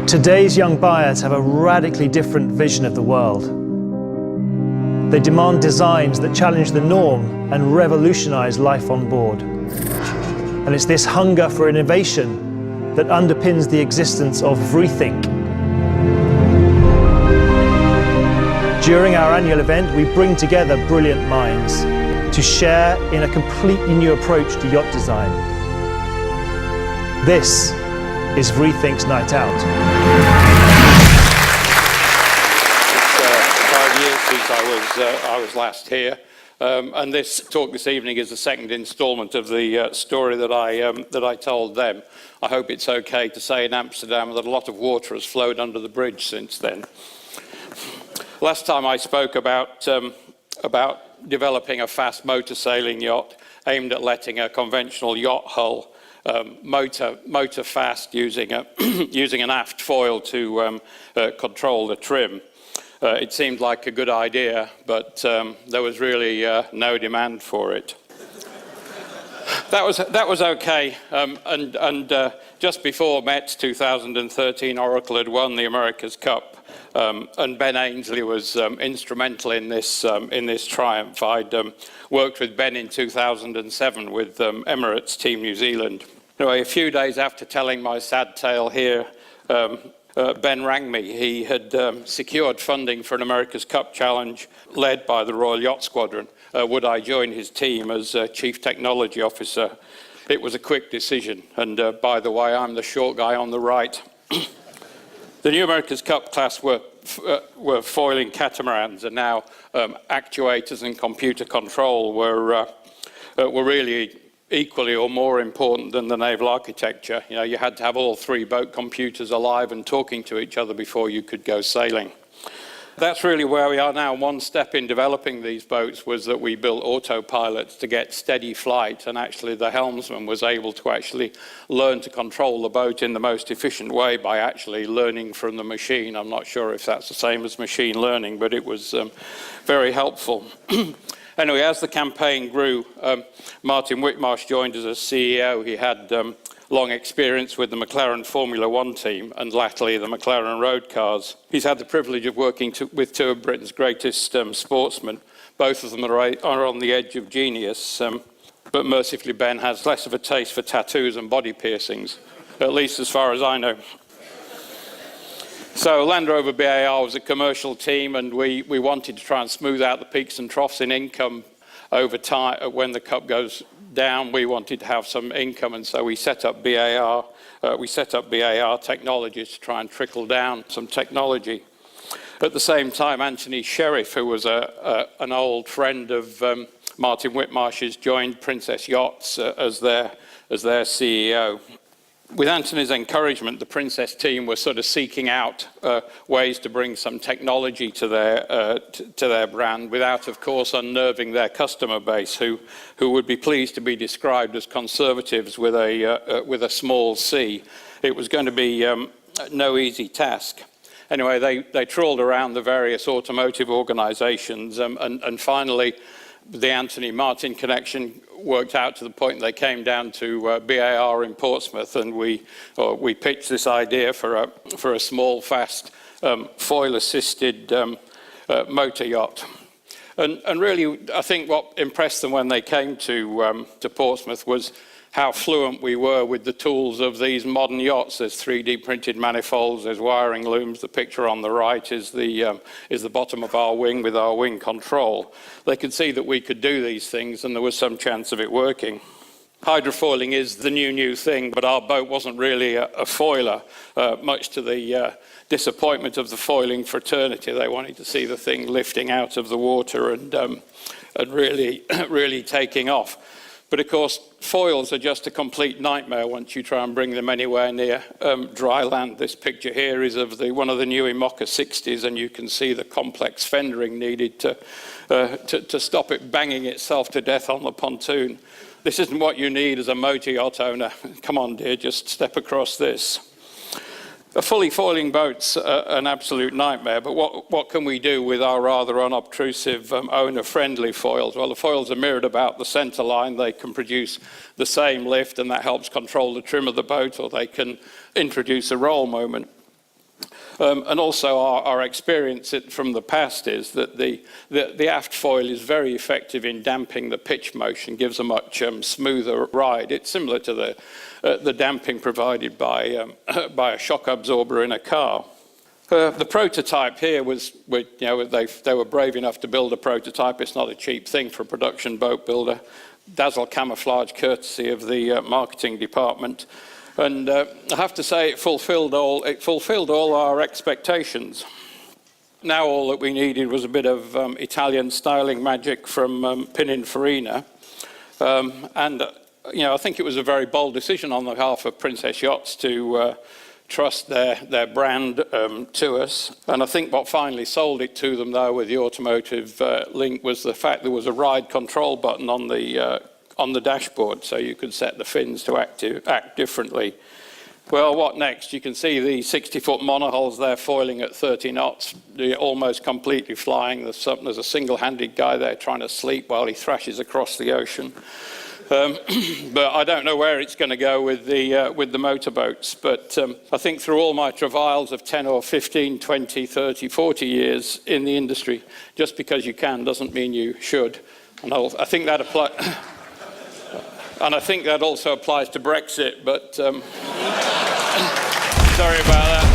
Today's young buyers have a radically different vision of the world. They demand designs that challenge the norm and revolutionize life on board. And it's this hunger for innovation that underpins the existence of VriThink. During our annual event, we bring together brilliant minds to share in a completely new approach to yacht design. This is VRITHINK'S Night Out. It's 5 years since I was last here, and this talk this evening is the second instalment of the story that I told them. I hope it's okay to say in Amsterdam that a lot of water has flowed under the bridge since then. Last time I spoke about developing a fast motor sailing yacht aimed at letting a conventional yacht hull motor fast using an aft foil to control the trim. It seemed like a good idea, but there was really no demand for it. That was okay, and just before Mets 2013, Oracle had won the America's Cup, and Ben Ainsley was instrumental in this triumph. I'd worked with Ben in 2007 with Emirates Team New Zealand. Anyway, a few days after telling my sad tale here, Ben rang me. He had secured funding for an America's Cup challenge led by the Royal Yacht Squadron. Would I join his team as Chief Technology Officer? It was a quick decision, and by the way, I'm the short guy on the right. The new America's Cup class were foiling catamarans, and now actuators and computer control were really equally or more important than the naval architecture. You know, you had to have all three boat computers alive and talking to each other before you could go sailing. That's really where we are now. One step in developing these boats was that we built autopilots to get steady flight, and actually the helmsman was able to actually learn to control the boat in the most efficient way by actually learning from the machine. I'm not sure if that's the same as machine learning, but it was very helpful. Anyway, as the campaign grew, Martin Whitmarsh joined as a CEO. He had long experience with the McLaren Formula One team and latterly the McLaren road cars. He's had the privilege of working with two of Britain's greatest sportsmen. Both of them are on the edge of genius, but mercifully Ben has less of a taste for tattoos and body piercings, at least as far as I know. So Land Rover BAR was a commercial team, and we wanted to try and smooth out the peaks and troughs in income over time. When the cup goes down, we wanted to have some income, and so we set up BAR. We set up BAR Technologies to try and trickle down some technology. At the same time, Anthony Sheriff, who was an old friend of Martin Whitmarsh's, joined Princess Yachts as their CEO. With Anthony's encouragement, the Princess team were sort of seeking out ways to bring some technology to their brand without, of course, unnerving their customer base, who would be pleased to be described as conservatives with a small c. It was going to be no easy task. Anyway, they trawled around the various automotive organizations, and finally the Anthony-Martin connection worked out to the point they came down to BAR in Portsmouth, and we pitched this idea for a small, fast, foil-assisted motor yacht. And really, I think what impressed them when they came to Portsmouth was how fluent we were with the tools of these modern yachts. There's 3D printed manifolds, there's wiring looms. The picture on the right is the bottom of our wing with our wing control. They could see that we could do these things, and there was some chance of it working. Hydrofoiling is the new thing, but our boat wasn't really a foiler, much to the disappointment of the foiling fraternity. They wanted to see the thing lifting out of the water and really taking off. But of course, foils are just a complete nightmare once you try and bring them anywhere near dry land. This picture here is of one of the new Imoca 60s, and you can see the complex fendering needed to stop it banging itself to death on the pontoon. This isn't what you need as a motor yacht owner. Come on, dear, just step across this. A fully foiling boat's an absolute nightmare, but what can we do with our rather unobtrusive, owner-friendly foils? Well, the foils are mirrored about the centre line. They can produce the same lift, and that helps control the trim of the boat, or they can introduce a roll moment. And also our experience from the past is that the aft foil is very effective in damping the pitch motion, gives a much smoother ride. It's similar to the damping provided by a shock absorber in a car. The prototype here was, they were brave enough to build a prototype. It's not a cheap thing for a production boat builder. Dazzle camouflage courtesy of the marketing department. And I have to say it fulfilled all our expectations. Now all that we needed was a bit of Italian styling magic from Pininfarina. I think it was a very bold decision on behalf of Princess Yachts to trust their brand to us. And I think what finally sold it to them, though, with the Automotive link was the fact there was a ride control button on the dashboard, so you could set the fins to act differently. Well, what next? You can see the 60-foot monohulls there foiling at 30 knots, almost completely flying. There's a single-handed guy there trying to sleep while he thrashes across the ocean. But I don't know where it's going to go with the motorboats. But I think through all my travails of 10 or 15, 20, 30, 40 years in the industry, just because you can doesn't mean you should. And I think that applies. And I think that also applies to Brexit, but sorry about that.